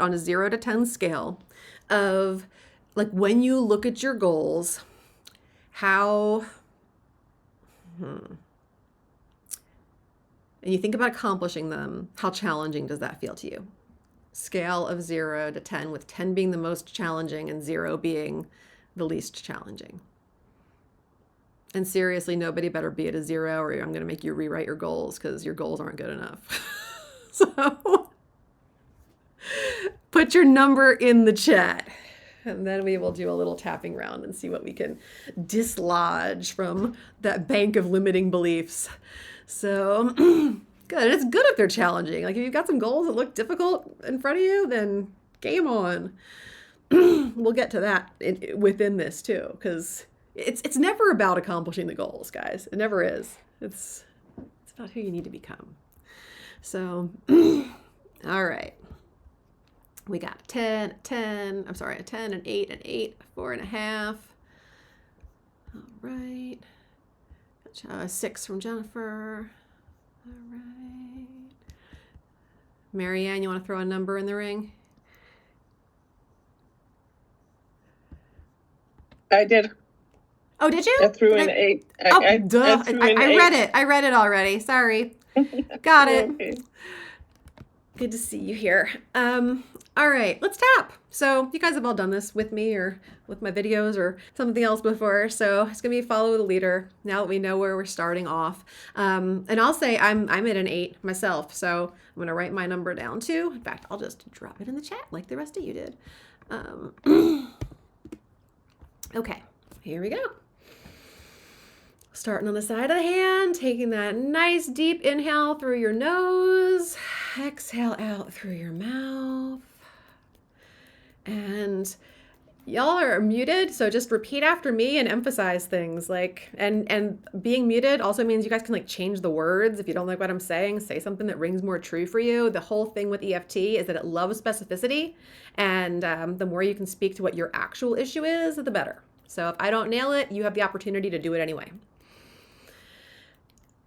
on a 0 to 10 scale of like when you look at your goals, how, and you think about accomplishing them, how challenging does that feel to you? Scale of 0 to 10, with 10 being the most challenging and 0 being the least challenging. And seriously, nobody better be at a 0 or I'm going to make you rewrite your goals because your goals aren't good enough. So put your number in the chat and then we will do a little tapping round and see what we can dislodge from that bank of limiting beliefs. So good. It's good if they're challenging. Like if you've got some goals that look difficult in front of you, then game on. We'll get to that within this too, because it's never about accomplishing the goals, guys. It never is. It's about who you need to become. So, all right. We got a 10, a 10, an 8, an 8, a 4.5. All right. A 6 from Jennifer. All right. Marianne, you want to throw a number in the ring? I did. Oh, did you? I threw in 8. Duh. I read it. I read it already. Sorry. Got it. Okay. Good to see you here. All right, let's tap. So you guys have all done this with me or with my videos or something else before. So it's gonna be follow the leader. Now that we know where we're starting off. And I'll say I'm at an 8 myself. So I'm gonna write my number down too. In fact, I'll just drop it in the chat like the rest of you did. Okay, here we go. Starting on the side of the hand, taking that nice deep inhale through your nose, exhale out through your mouth. And y'all are muted, so just repeat after me and emphasize things. Like, and being muted also means you guys can like change the words. If you don't like what I'm saying, say something that rings more true for you. The whole thing with EFT is that it loves specificity, and the more you can speak to what your actual issue is, the better. So if I don't nail it, you have the opportunity to do it anyway.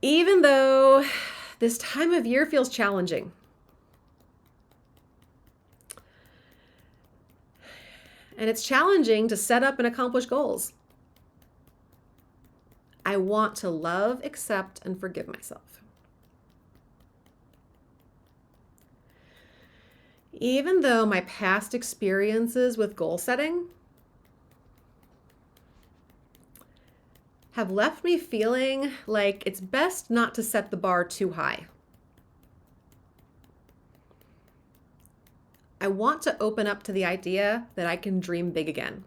Even though this time of year feels challenging, and it's challenging to set up and accomplish goals, I want to love, accept, and forgive myself. Even though my past experiences with goal setting have left me feeling like it's best not to set the bar too high. I want to open up to the idea that I can dream big again.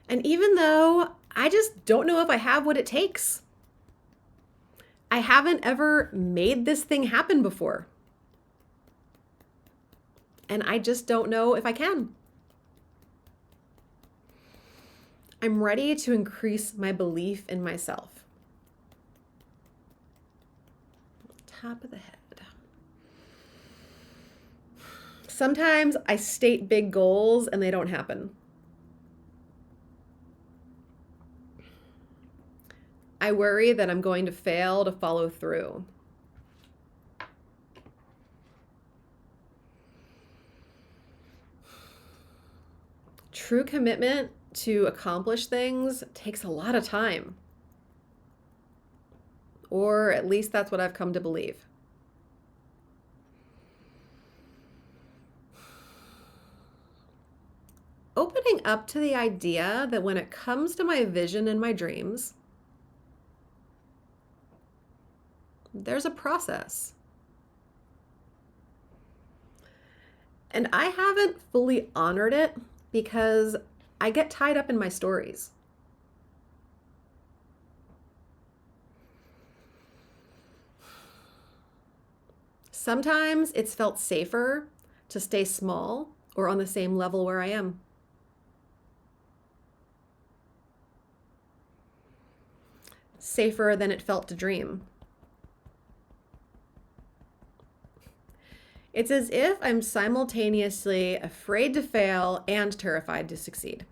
And even though I just don't know if I have what it takes, I haven't ever made this thing happen before. And I just don't know if I can. I'm ready to increase my belief in myself. Top of the head. Sometimes I state big goals and they don't happen. I worry that I'm going to fail to follow through. True commitment to accomplish things takes a lot of time. Or at least that's what I've come to believe. Opening up to the idea that when it comes to my vision and my dreams, there's a process. And I haven't fully honored it because I get tied up in my stories. Sometimes it's felt safer to stay small or on the same level where I am. Safer than it felt to dream. It's as if I'm simultaneously afraid to fail and terrified to succeed.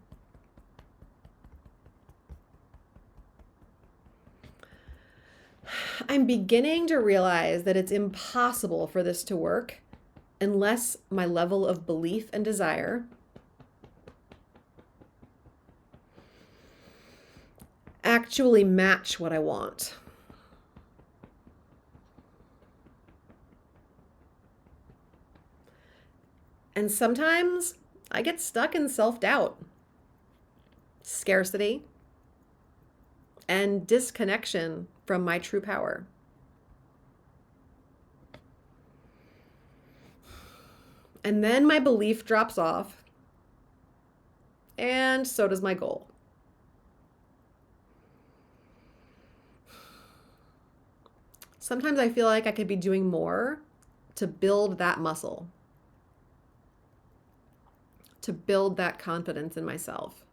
I'm beginning to realize that it's impossible for this to work unless my level of belief and desire actually match what I want. And sometimes I get stuck in self-doubt, scarcity, and disconnection from my true power. And then my belief drops off, and so does my goal. Sometimes I feel like I could be doing more to build that muscle, to build that confidence in myself.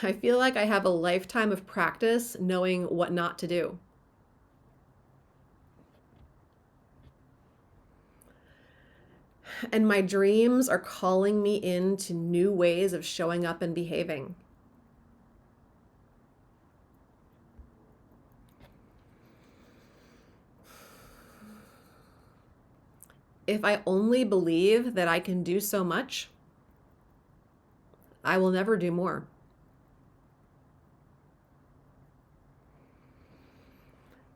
I feel like I have a lifetime of practice knowing what not to do. And my dreams are calling me into new ways of showing up and behaving. If I only believe that I can do so much, I will never do more.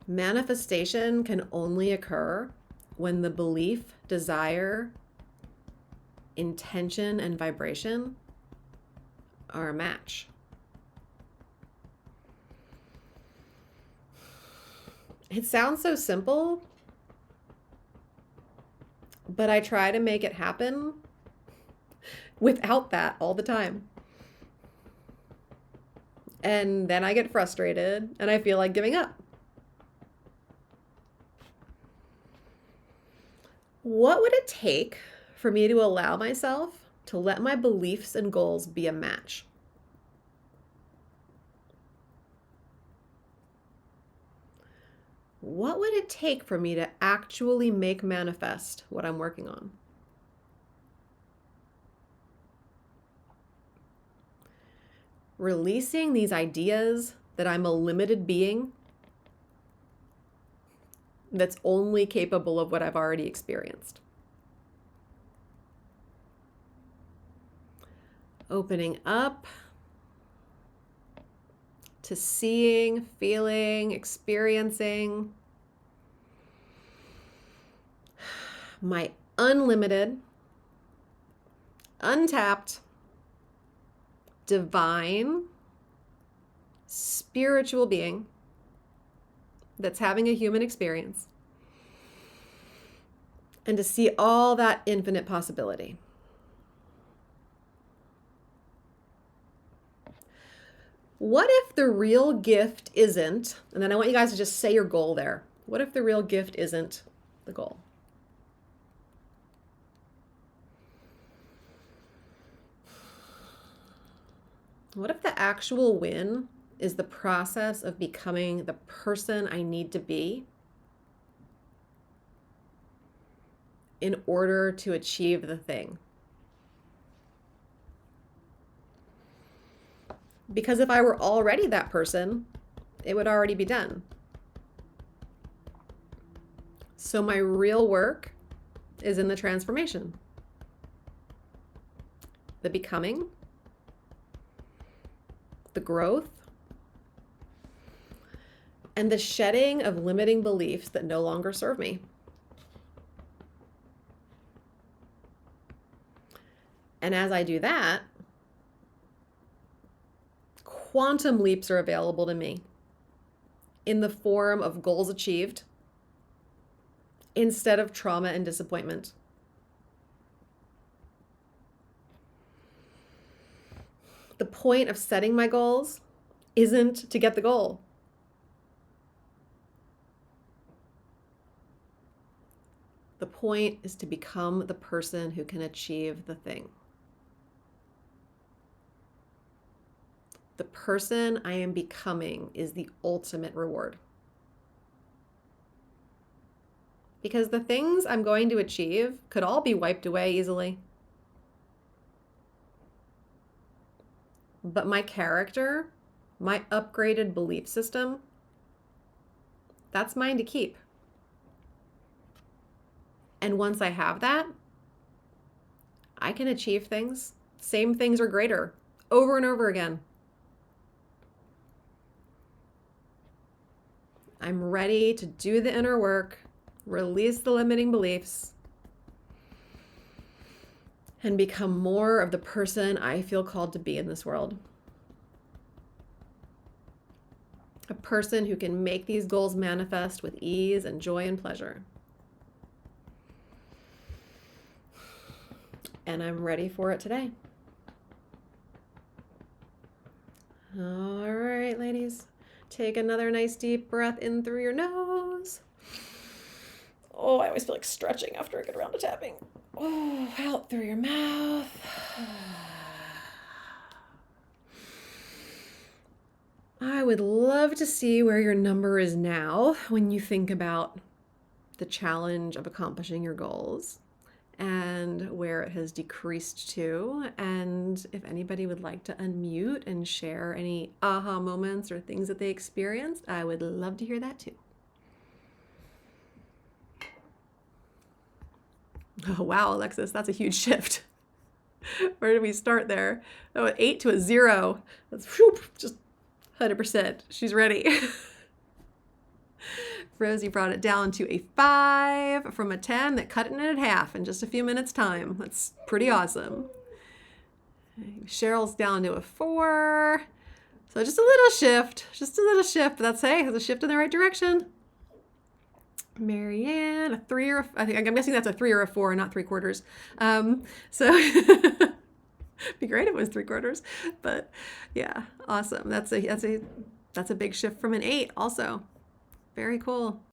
Manifestation can only occur when the belief, desire, intention, and vibration are a match. It sounds so simple, but I try to make it happen without that all the time. And then I get frustrated and I feel like giving up. What would it take for me to allow myself to let my beliefs and goals be a match? What would it take for me to actually make manifest what I'm working on? Releasing these ideas that I'm a limited being that's only capable of what I've already experienced. Opening up to seeing, feeling, experiencing my unlimited, untapped, divine, spiritual being that's having a human experience, and to see all that infinite possibility. What if the real gift isn't, and then I want you guys to just say your goal there. What if the real gift isn't the goal? What if the actual win is the process of becoming the person I need to be in order to achieve the thing? Because if I were already that person, it would already be done. So my real work is in the transformation, the becoming, the growth, and the shedding of limiting beliefs that no longer serve me. And as I do that, quantum leaps are available to me in the form of goals achieved instead of trauma and disappointment. The point of setting my goals isn't to get the goal. The point is to become the person who can achieve the thing. The person I am becoming is the ultimate reward. Because the things I'm going to achieve could all be wiped away easily. But my character, my upgraded belief system, that's mine to keep. And once I have that, I can achieve things, same things or greater, over and over again. I'm ready to do the inner work, release the limiting beliefs, and become more of the person I feel called to be in this world. A person who can make these goals manifest with ease and joy and pleasure. And I'm ready for it today. All right, ladies. Take another nice deep breath in through your nose. Oh, I always feel like stretching after a good round of tapping. Oh, out through your mouth. I would love to see where your number is now when you think about the challenge of accomplishing your goals and where it has decreased to. And if anybody would like to unmute and share any aha moments or things that they experienced, I would love to hear that too. Oh, wow, Alexis, that's a huge shift. Where did we start there? Oh, an 8 to a 0. That's just 100%. She's ready. Rosie brought it down to a 5 from a 10 that cut it in half in just a few minutes' time. That's pretty awesome. Cheryl's down to a 4. So just a little shift, but that's a shift in the right direction. Marianne, a 3 or I'm guessing that's a 3 or a 4, not 3/4. So be great if it was 3/4, but yeah, awesome. That's a big shift from an 8 also. Very cool.